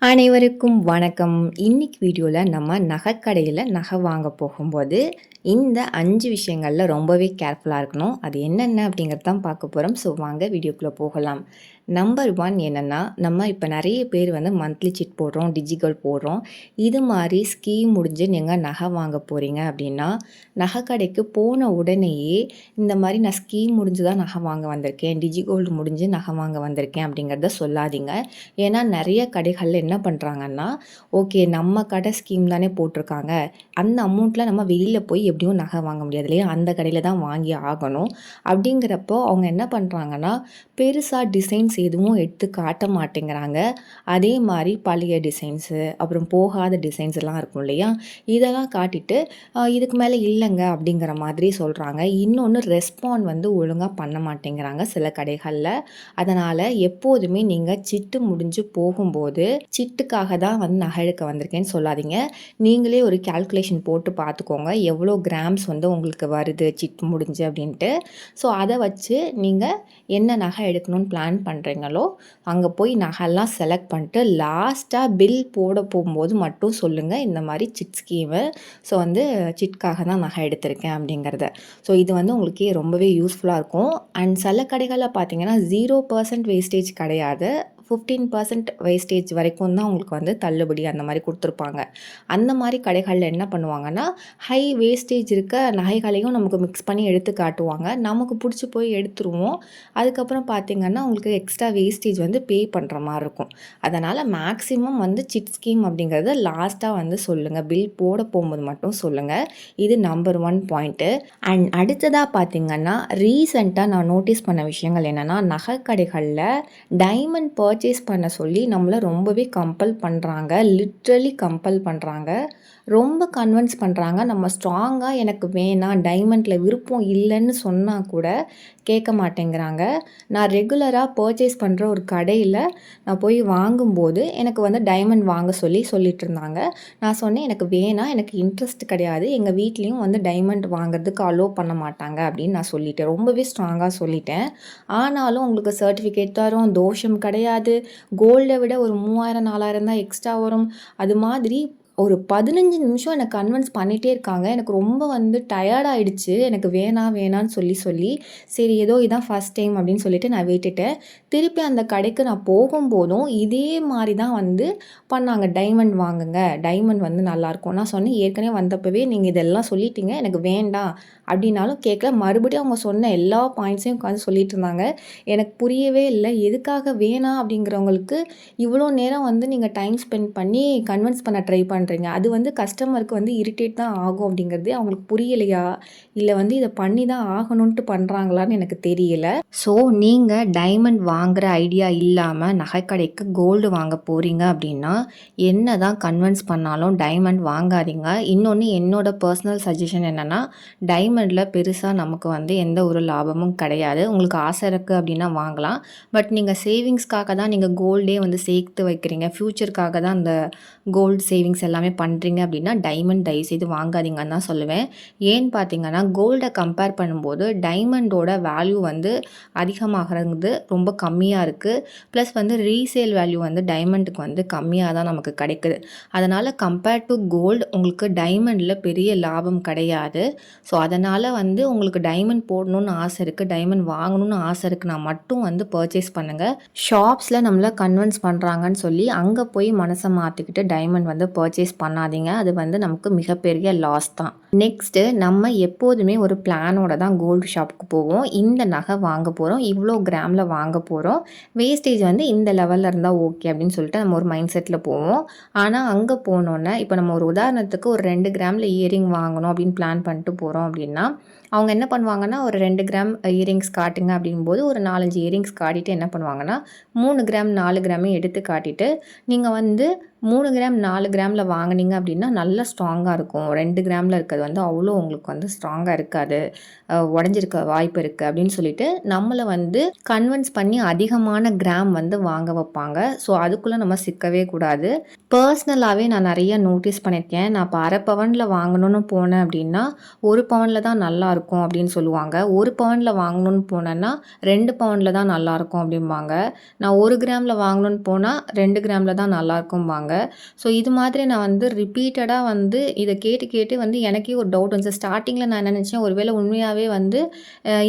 அனைவருக்கும் வணக்கம். இன்னைக்கு வீடியோவில் நம்ம நகைக்கடையில் நகை வாங்க போகும்போது இந்த 5 விஷயங்களில் ரொம்பவே கேர்ஃபுல்லாக இருக்கணும். அது என்னென்ன அப்படிங்கிறது தான் பார்க்க போகிறோம். ஸோ வாங்க வீடியோக்குள்ளே போகலாம். நம்பர் 1 என்னென்னா, நம்ம இப்போ நிறைய பேர் வந்து மந்த்லி சிட் போடுறோம், டிஜிகோல்டு போடுறோம். இது மாதிரி ஸ்கீம் முடிஞ்சு நீங்கள் நகை வாங்க போகிறீங்க அப்படின்னா, நகைக்கடைக்கு போன உடனேயே இந்த மாதிரி நான் ஸ்கீம் முடிஞ்சு தான் நகை வாங்க வந்திருக்கேன், டிஜிகோல்டு முடிஞ்சு நகை வாங்க வந்திருக்கேன் அப்படிங்கிறத சொல்லாதீங்க. ஏன்னா நிறைய கடைகளில் என்ன பண்ணுறாங்கன்னா, ஓகே நம்ம கடை ஸ்கீம் தானே போட்டிருக்காங்க, அந்த அமௌண்ட்டில் நம்ம வெளியில் போய் எப்படியும் நகை வாங்க முடியாது இல்லையா, அந்த கடையில் தான் வாங்கி ஆகணும். அப்படிங்கிறப்போ அவங்க என்ன பண்ணுறாங்கன்னா, பெருசாக டிசைன்ஸ் எதுவும் எடுத்து காட்ட மாட்டேங்கிறாங்க. அதே மாதிரி பழைய டிசைன்ஸு, அப்புறம் போகாத டிசைன்ஸ் எல்லாம் இருக்கும் இல்லையா, இதெல்லாம் காட்டிட்டு இதுக்கு மேலே இல்லைங்க அப்படிங்கிற மாதிரி சொல்கிறாங்க. இன்னொன்று ரெஸ்பாண்ட் வந்து ஒழுங்காக பண்ண மாட்டேங்கிறாங்க சில கடைகளில். அதனால் எப்போதுமே நீங்கள் சிட்டு முடிஞ்சு போகும்போது சிட்டுக்காக தான் வந்து நகை எடுக்க வந்திருக்கேன்னு சொல்லாதீங்க. நீங்களே ஒரு கால்குலேஷன் போட்டு பார்த்துக்கோங்க, எவ்வளோ கிராம்ஸ் வந்து உங்களுக்கு வருது சிட் முடிஞ்சு அப்படின்ட்டு. ஸோ அதை வச்சு நீங்கள் என்ன நகை எடுக்கணும்னு பிளான் பண்ணுறீங்களோ அங்கே போய் நகைலாம் செலக்ட் பண்ணிட்டு லாஸ்ட்டாக பில் போட போகும்போது மட்டும் சொல்லுங்கள், இந்த மாதிரி சிட் ஸ்கீமு, ஸோ வந்து சிட்காக தான் நகை எடுத்திருக்கேன் அப்படிங்கிறத. ஸோ இது வந்து உங்களுக்கு ரொம்பவே யூஸ்ஃபுல்லாக இருக்கும். அண்ட் சில கடைகளில் பார்த்தீங்கன்னா 0% வேஸ்டேஜ் கிடையாது, 15% வேஸ்டேஜ் வரைக்கும் தான் உங்களுக்கு வந்து தள்ளுபடி அந்த மாதிரி கொடுத்துருப்பாங்க. அந்த மாதிரி கடைகளில் என்ன பண்ணுவாங்கன்னா, ஹை வேஸ்டேஜ் இருக்க நகைகளையும் நமக்கு மிக்ஸ் பண்ணி எடுத்து காட்டுவாங்க. நமக்கு பிடிச்சி போய் எடுத்துருவோம். அதுக்கப்புறம் பார்த்திங்கன்னா உங்களுக்கு எக்ஸ்ட்ரா வேஸ்டேஜ் வந்து பே பண்ணுற மாதிரி இருக்கும். அதனால் மேக்ஸிமம் வந்து சிட் ஸ்கீம் அப்படிங்கிறத லாஸ்ட்டாக வந்து சொல்லுங்கள், பில் போட போகும்போது மட்டும் சொல்லுங்கள். இது நம்பர் 1 பாயிண்ட்டு. அண்ட் அடுத்ததாக பார்த்திங்கன்னா, ரீசெண்டாக நான் நோட்டீஸ் பண்ண விஷயங்கள் என்னென்னா, நகை கடைகளில் டைமண்ட் பர்ச்சேஸ் பண்ண சொல்லி நம்மளை ரொம்பவே கம்பல் பண்ணுறாங்க. லிட்ரலி கம்பல் பண்ணுறாங்க, ரொம்ப கன்வின்ஸ் பண்ணுறாங்க. நம்ம ஸ்ட்ராங்காக எனக்கு வேணாம், டைமண்டில் விருப்பம் இல்லைன்னு சொன்னால் கூட கேட்க மாட்டேங்கிறாங்க. நான் ரெகுலராக பர்ச்சேஸ் பண்ணுற ஒரு கடையில் நான் போய் வாங்கும்போது எனக்கு வந்து டைமண்ட் வாங்க சொல்லிட்டு இருந்தாங்க. நான் சொன்னேன், எனக்கு வேணாம், எனக்கு இன்ட்ரெஸ்ட் கிடையாது, எங்கள் வீட்லேயும் வந்து டைமண்ட் வாங்குறதுக்கு அலோவ் பண்ண மாட்டாங்க அப்படின்னு நான் சொல்லிட்டேன், ரொம்பவே ஸ்ட்ராங்காக சொல்லிட்டேன். ஆனாலும் உங்களுக்கு சர்டிஃபிகேட் தரும், தோஷம் கிடையாது, கோல்டை விட ஒரு 3000 4000 தான் எக்ஸ்ட்ரா வரும். அது மாதிரி ஒரு 15 நிமிஷம் என்னை கன்வின்ஸ் பண்ணிகிட்டே இருக்காங்க. எனக்கு ரொம்ப வந்து டயர்டாகிடுச்சு, எனக்கு வேணான்னு சொல்லி சரி ஏதோ இதான் ஃபஸ்ட் டைம் அப்படின்னு சொல்லிட்டு நான் விட்டுட்டேன். திருப்பி அந்த கடைக்கு நான் போகும்போதும் இதே மாதிரி தான் வந்து பண்ணாங்க, டைமண்ட் வாங்குங்க, டைமண்ட் வந்து நல்லாயிருக்கும். நான் சொன்னேன், ஏற்கனவே வந்தப்பவே நீங்கள் இதெல்லாம் சொல்லிட்டீங்க, எனக்கு வேண்டாம் அப்படின்னாலும் கேட்கல. மறுபடியும் அவங்க சொன்ன எல்லா பாயிண்ட்ஸையும் உட்காந்து சொல்லிட்டு இருந்தாங்க. எனக்கு புரியவே இல்லை, எதுக்காக வேணாம் அப்படிங்கிறவங்களுக்கு இவ்வளோ நேரம் வந்து நீங்கள் டைம் ஸ்பெண்ட் பண்ணி கன்வின்ஸ் பண்ண ட்ரை பண்ணுறீங்க. அது வந்து கஸ்டமருக்கு வந்து இரிட்டேட் தான் ஆகும் அப்படிங்கிறது அவங்களுக்கு புரியலையா, இல்லை வந்து இதை பண்ணி தான் ஆகணும்ன்ட்டு பண்ணுறாங்களான்னு எனக்கு தெரியல. ஸோ நீங்கள் டைமண்ட் வாங்குகிற ஐடியா இல்லாமல் நகைக்கடைக்கு கோல்டு வாங்க போகிறீங்க அப்படின்னா என்ன தான் கன்வின்ஸ் பண்ணாலும் டைமண்ட் வாங்காதீங்க. இன்னொன்று என்னோட பர்சனல் சஜஷன் என்னென்னா, டைமண்டில் பெருசாக நமக்கு வந்து எந்த ஒரு லாபமும் கிடையாது. உங்களுக்கு ஆசை இருக்குது அப்படின்னா வாங்கலாம், பட் நீங்கள் சேவிங்ஸ்க்காக தான் நீங்கள் கோல்டே வந்து சேர்த்து வைக்கிறீங்க, ஃப்யூச்சருக்காக தான் அந்த கோல்டு சேவிங்ஸ் எல்லாமே பண்ணுறீங்க அப்படின்னா டைமண்ட் தயவுசெய்து வாங்காதீங்கன்னு தான் சொல்லுவேன். ஏன்னு பார்த்தீங்கன்னா, கோல்டை கம்பேர் பண்ணும்போது டைமண்டோட வேல்யூ வந்து அதிகமாகிறது ரொம்ப கம்மியாக இருக்குது. ப்ளஸ் வந்து ரீசேல் வேல்யூ வந்து டைமண்டுக்கு வந்து கம்மியாக தான் நமக்கு கிடைக்குது. அதனால் கம்பேர் டு கோல்டு உங்களுக்கு டைமண்டில் பெரிய லாபம் கிடையாது. ஸோ அதனால் வந்து உங்களுக்கு டைமண்ட் போடணுன்னு ஆசை இருக்குது, டைமண்ட் வாங்கணும்னு ஆசை இருக்குன்னா மட்டும் வந்து பர்ச்சேஸ் பண்ணுங்கள். ஷாப்ஸில் நம்மளை கன்வின்ஸ் பண்ணுறாங்கன்னு சொல்லி அங்கே போய் மனசை மாற்றிக்கிட்டு டைமண்ட் வந்து பர்ச்சேஸ் பண்ணாதீங்க. அது வந்து நமக்கு மிகப்பெரிய லாஸ் தான். நெக்ஸ்ட்டு, நம்ம எப்போதுமே ஒரு பிளானோட தான் கோல்டு ஷாப்புக்கு போவோம். இந்த நகை வாங்க போகிறோம், இவ்வளோ கிராமில் வாங்க போகிறோம், வேஸ்டேஜ் வந்து இந்த லெவலில் இருந்தால் ஓகே அப்படின்னு சொல்லிட்டு நம்ம ஒரு மைண்ட் செட்டில் போவோம். ஆனால் அங்கே போனோன்னே, இப்போ நம்ம ஒரு உதாரணத்துக்கு ஒரு 2 கிராமில் இயரிங் வாங்கணும் அப்படின்னு பிளான் பண்ணிட்டு போகிறோம் அப்படின்னா, அவங்க என்ன பண்ணுவாங்கன்னா, ஒரு 2 கிராம் இயரிங்ஸ் காட்டுங்க அப்படிங்கும்போது ஒரு 4-5 இயரிங்ஸ் காட்டிட்டு என்ன பண்ணுவாங்கன்னா, 3 கிராம் 4 கிராமையும் எடுத்து காட்டிட்டு, நீங்கள் வந்து 3 கிராம் 4 கிராமில் வாங்கினீங்க அப்படின்னா நல்லா ஸ்ட்ராங்காக இருக்கும், 2 கிராமில் இருக்கிறது வந்து அவ்வளோ உங்களுக்கு வந்து ஸ்ட்ராங்காக இருக்காது, உடஞ்சிருக்க வாய்ப்பு இருக்குது அப்படின்னு சொல்லிட்டு நம்மளை வந்து கன்வின்ஸ் பண்ணி அதிகமான கிராம் வந்து வாங்க வைப்பாங்க. ஸோ அதுக்குள்ளே நம்ம சிக்கவே கூடாது. பர்சனலாகவே நான் நிறைய நோட்டீஸ் பண்ணியிருக்கேன். நான் இப்போ அரை பவனில் வாங்கணும்னு போனேன் அப்படின்னா 1 பவுனில் தான் நல்லாயிருக்கும் அப்படின்னு சொல்லுவாங்க. 1 பவுனில் வாங்கணும்னு போனேன்னா 2 பவுனில் தான் நல்லாயிருக்கும் அப்படிம்பாங்க. நான் 1 கிராமில் வாங்கணும்னு போனால் 2 கிராமில் தான் நல்லாயிருக்கும்பாங்க. ஸோ இது மாதிரி நான் வந்து ரிப்பீட்டடாக வந்து இதை கேட்டு கேட்டு வந்து எனக்கே ஒரு டவுட் வந்துச்சு. ஸ்டார்டிங்கில் நான் என்ன நினச்சேன், ஒருவேளை உண்மையாகவே வந்து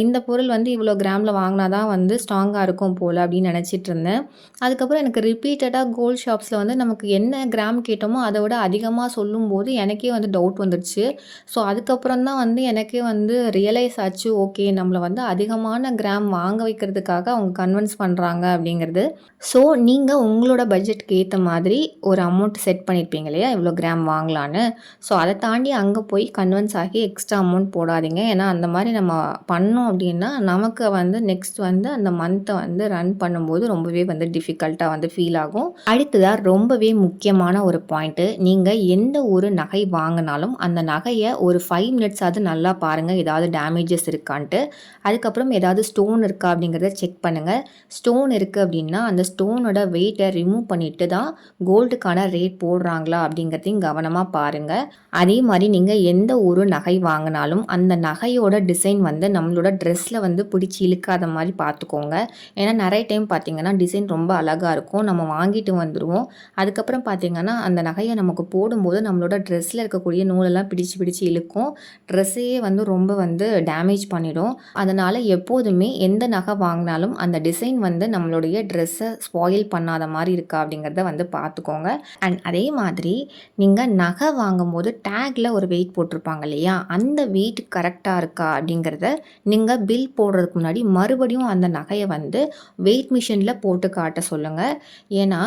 இந்த பொருள் வந்து இவ்வளோ கிராமில் வாங்கினா தான் வந்து ஸ்ட்ராங்காக இருக்கும் போல் அப்படின்னு நினச்சிட்டு இருந்தேன். அதுக்கப்புறம் எனக்கு ரிப்பீட்டடாக கோல்ட் ஷாப்ஸில் வந்து நமக்கு என்ன கிராம் கேட்டோமோ அதை விட அதிகமாக சொல்லும்போது எனக்கே வந்து டவுட் வந்துடுச்சு. ஸோ அதுக்கப்புறம் தான் வந்து எனக்கே வந்து ரியலைஸ் ஆச்சு, ஓகே நம்மளை வந்து அதிகமான கிராம் வாங்க வைக்கிறதுக்காக அவங்க கன்வின்ஸ் பண்ணுறாங்க அப்படிங்கிறது. ஸோ நீங்கள் உங்களோட பட்ஜெட்டுக்கு ஏற்ற மாதிரி ஒரு அமௌண்ட் செட் பண்ணியிருப்பீங்க இல்லையா, இவ்வளோ கிராம் வாங்கலான்னு. ஸோ அதை தாண்டி அங்கே போய் கன்வின்ஸ் ஆகி எக்ஸ்ட்ரா அமௌண்ட் போடாதீங்க. ஏன்னா அந்த மாதிரி நம்ம பண்ணோம் அப்படின்னா நமக்கு வந்து நெக்ஸ்ட் வந்து அந்த மந்த்தை வந்து ரன் பண்ணும்போது ரொம்பவே வந்து டிஃபிகல்ட்டாக வந்து ஃபீல் ஆகும். அடுத்ததாக ரொம்பவே முக்கியமான ஒரு பாயிண்ட்டு, நீங்கள் எந்த ஒரு நகை வாங்கினாலும் அந்த நகையை ஒரு 5 மினிட்ஸ் அது நல்லா பாருங்கள், ஏதாவது டேமேஜஸ் இருக்கான்ட்டு. அதுக்கப்புறம் ஏதாவது ஸ்டோன் இருக்கா அப்படிங்கிறத செக் பண்ணுங்கள். ஸ்டோன் இருக்குது அப்படின்னா அந்த ஸ்டோனோட வெயிட்டை ரிமூவ் பண்ணிட்டு தான் கோல்டுக்கான ரேட் போடுறாங்களா அப்படிங்கிறதையும் கவனமாக பாருங்கள். அதே மாதிரி நீங்கள் எந்த ஒரு நகை வாங்கினாலும் அந்த நகையோட டிசைன் வந்து நம்மளோட ட்ரெஸ்ஸில் வந்து பிடிச்சி இழுக்காத மாதிரி பார்த்துக்கோங்க. ஏன்னா நிறைய டைம் பார்த்திங்கன்னா டிசைன் ரொம்ப அழகாக இருக்கும், நம்ம வாங்கிட்டு வந்துடுவோம். அதுக்கப்புறம் பார்த்திங்கன்னா அந்த நகையை நமக்கு போடும்போது நம்மளோட ட்ரெஸ்ஸில் இருக்கக்கூடிய நூலெல்லாம் பிடிச்சி இழுக்கும், ட்ரெஸ்ஸையே வந்து ரொம்ப வந்து டேமேஜ் பண்ணிடும். அதனால் எப்போதுமே எந்த நகை வாங்கினாலும் அந்த டிசைன் வந்து நம்மளுடைய ட்ரெஸ்ஸை ஸ்பாயில் பண்ணாத மாதிரி இருக்கா அப்படிங்கிறத வந்து பார்த்துக்கோங்க. அண்ட் அதே மாதிரி நீங்கள் நகை வாங்கும்போது டேக்கில் ஒரு வெயிட் போட்டிருப்பாங்க இல்லையா, அந்த வெயிட் கரெக்டாக இருக்கா அப்படிங்கிறத நீங்கள் பில் போடுறதுக்கு முன்னாடி மறுபடியும் அந்த நகையை வந்து வெயிட் மிஷினில் போட்டு காட்ட சொல்லுங்கள். ஏன்னா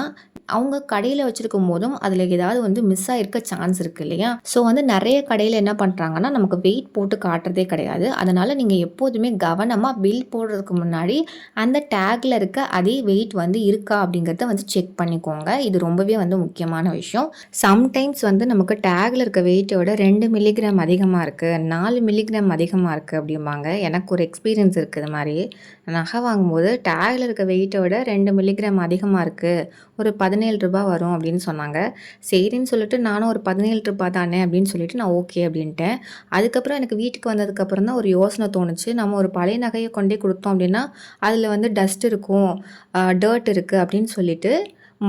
அவங்க கடையில் வச்சுருக்கும் போதும் அதில் ஏதாவது வந்து மிஸ் ஆகிருக்க சான்ஸ் இருக்குது இல்லையா. ஸோ வந்து நிறைய கடையில் என்ன பண்ணுறாங்கன்னா நமக்கு வெயிட் போட்டு காட்டுறதே கிடையாது. அதனால் நீங்கள் எப்போதுமே கவனமாக பில் போடுறதுக்கு முன்னாடி அந்த டேக்கில் இருக்க அதே வெயிட் வந்து இருக்கா அப்படிங்கிறத வந்து செக் பண்ணிக்கோங்க. இது ரொம்பவே வந்து முக்கியமான விஷயம். சம்டைம்ஸ் வந்து நமக்கு டேக்கில் இருக்க வெயிட்டை விட 2 மில்லிகிராம் அதிகமாக இருக்குது, 4 மில்லிகிராம் அதிகமாக இருக்குது அப்படிம்பாங்க. எனக்கு ஒரு எக்ஸ்பீரியன்ஸ் இருக்குது. இது மாதிரி நகை வாங்கும்போது டேக்கில் இருக்க வெயிட்டை விட 2 மில்லிகிராம் அதிகமாக இருக்குது, ஒரு 17 ரூபா வரும் அப்படின்னு சொன்னாங்க. சரின்னு சொல்லிட்டு நானும் ஒரு 17 ரூபா தானே அப்படின்னு சொல்லிட்டு நான் ஓகே அப்படின்ட்டேன். அதுக்கப்புறம் எனக்கு வீட்டுக்கு வந்ததுக்கப்புறம் தான் ஒரு யோசனை தோணுச்சு, நம்ம ஒரு பழைய நகையை கொண்டே கொடுத்தோம் அப்படின்னா அதில் வந்து டஸ்ட் இருக்கும், டர்ட் இருக்குது அப்படின்னு சொல்லிட்டு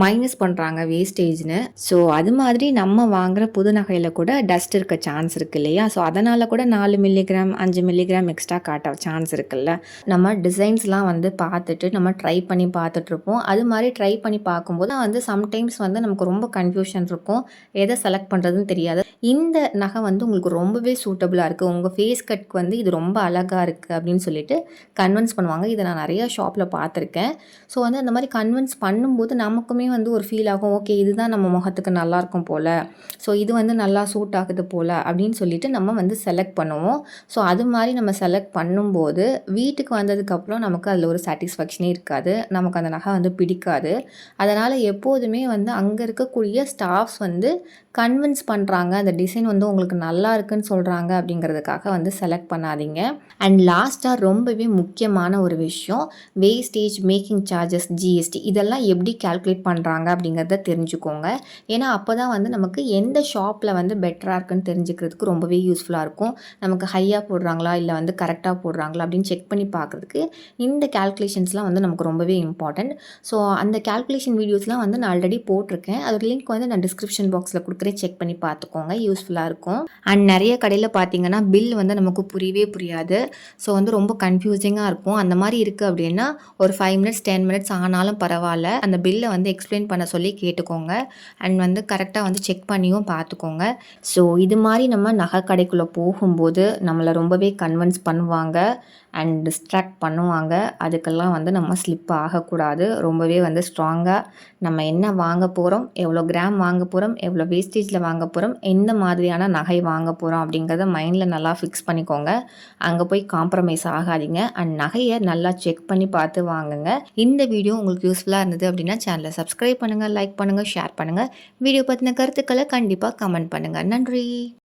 மைனஸ் பண்ணுறாங்க வேஸ்டேஜ்னு. ஸோ அது மாதிரி நம்ம வாங்குகிற புது நகையில் கூட டஸ்ட் இருக்க சான்ஸ் இருக்குது இல்லையா. ஸோ அதனால் கூட 4 மில்லிகிராம் 5 மில்லிகிராம் எக்ஸ்ட்ரா காட்ட சான்ஸ் இருக்குல்ல. நம்ம டிசைன்ஸ்லாம் வந்து பார்த்துட்டு நம்ம ட்ரை பண்ணி பார்த்துட்ருப்போம். அது மாதிரி ட்ரை பண்ணி பார்க்கும்போது வந்து சம்டைம்ஸ் வந்து நமக்கு ரொம்ப கன்ஃபியூஷன் இருக்கும், எதை செலக்ட் பண்ணுறதுன்னு தெரியாது. இந்த நகை வந்து உங்களுக்கு ரொம்பவே சூட்டபுளாக இருக்குது, உங்கள் ஃபேஸ் கட்க்கு வந்து இது ரொம்ப அழகாக இருக்குது அப்படின்னு சொல்லிட்டு கன்வின்ஸ் பண்ணுவாங்க. இதை நான் நிறையா ஷாப்பில் பார்த்துருக்கேன். ஸோ வந்து அந்த மாதிரி கன்வின்ஸ் பண்ணும்போது நமக்குமே வந்து ஒரு ஃபீல் ஆகும், ஓகே இதுதான் நம்ம முகத்துக்கு நல்லாயிருக்கும் போல், ஸோ இது வந்து நல்லா சூட் ஆகுது போல் அப்படின்னு சொல்லிட்டு நம்ம வந்து செலக்ட் பண்ணுவோம். ஸோ அது மாதிரி நம்ம செலக்ட் பண்ணும்போது வீட்டுக்கு வந்ததுக்கப்புறம் நமக்கு அதில் ஒரு சாட்டிஸ்ஃபேக்ஷனே இருக்காது, நமக்கு அந்த நகை வந்து பிடிக்காது. அதனால் எப்போதுமே வந்து அங்கே இருக்கக்கூடிய ஸ்டாஃப்ஸ் வந்து கன்வின்ஸ் பண்ணுறாங்க, அந்த டிசைன் வந்து உங்களுக்கு நல்லா இருக்குன்னு சொல்கிறாங்க அப்படிங்கிறதுக்காக வந்து செலக்ட் பண்ணாதீங்க. அண்ட் லாஸ்ட்டாக ரொம்பவே முக்கியமான ஒரு விஷயம், வேஸ்டேஜ், மேக்கிங் சார்ஜஸ், ஜிஎஸ்டி இதெல்லாம் எப்படி கால்குலேட் பண்ணுறாங்க அப்படிங்கிறத தெரிஞ்சுக்கோங்க. ஏன்னா அப்போ தான் வந்து நமக்கு எந்த ஷாப்பில் வந்து பெட்டராக இருக்குன்னு தெரிஞ்சுக்கிறதுக்கு ரொம்பவே யூஸ்ஃபுல்லாக இருக்கும். நமக்கு ஹையாக போடுறாங்களா இல்லை வந்து கரெக்டாக போடுறாங்களா அப்படின்னு செக் பண்ணி பார்க்குறதுக்கு இந்த கால்குலேஷன்ஸ்லாம் வந்து நமக்கு ரொம்பவே இம்பார்ட்டண்ட். ஸோ அந்த கால்குலேஷன் வீடியோஸ்லாம் வந்து நான் ஆல்ரெடி போட்டிருக்கேன், அதோட லிங்க் வந்து நான் டிஸ்கிரிப்ஷன் பாக்ஸில் கொடுக்குறேன், செக் பண்ணி பார்த்துக்கோங்க, யூஸ்ஃபுல்லாக இருக்கும். அண்ட் நிறைய கடையில் பார்த்தீங்கன்னா பில் வந்து நமக்கு புரியவே புரியாது. ஸோ வந்து ரொம்ப கன்ஃபியூசிங்காக இருக்கும். அந்த மாதிரி இருக்குது அப்படின்னா ஒரு 5 மினிட்ஸ் 10 மினிட்ஸ் ஆனாலும் பரவாயில்ல, அந்த பில்லை வந்து எக்ஸ்பிளைன் பண்ண சொல்லி கேட்டுக்கோங்க. அண்ட் வந்து கரெக்டாக வந்து செக் பண்ணியும் பார்த்துக்கோங்க. ஸோ இது மாதிரி நம்ம நகை கடைக்குள்ளே போகும்போது நம்மளை ரொம்பவே கன்வின்ஸ் பண்ணுவாங்க அண்ட் டிஸ்ட்ராக்ட் பண்ணுவாங்க. அதுக்கெல்லாம் வந்து நம்ம ஸ்லிப் ஆகக்கூடாது. ரொம்பவே வந்து ஸ்ட்ராங்காக நம்ம என்ன வாங்க போகிறோம், எவ்வளோ கிராம் வாங்க போகிறோம், எவ்வளோ வேஸ்டேஜில் வாங்க போகிறோம், எந்த மாதிரியான நகை வாங்க போகிறோம் அப்படிங்கிறத மைண்டில் நல்லா ஃபிக்ஸ் பண்ணிக்கோங்க. அங்கே போய் காம்ப்ரமைஸ் ஆகாதீங்க. அண்ட் நகையை நல்லா செக் பண்ணி பார்த்து வாங்குங்க. இந்த வீடியோ உங்களுக்கு யூஸ்ஃபுல்லாக இருந்தது அப்படின்னா சேனலை சப்ஸ்கிரைப் பண்ணுங்கள், லைக் பண்ணுங்கள், ஷேர் பண்ணுங்கள். வீடியோ பற்றின கருத்துக்களை கண்டிப்பாக கமெண்ட் பண்ணுங்கள். நன்றி.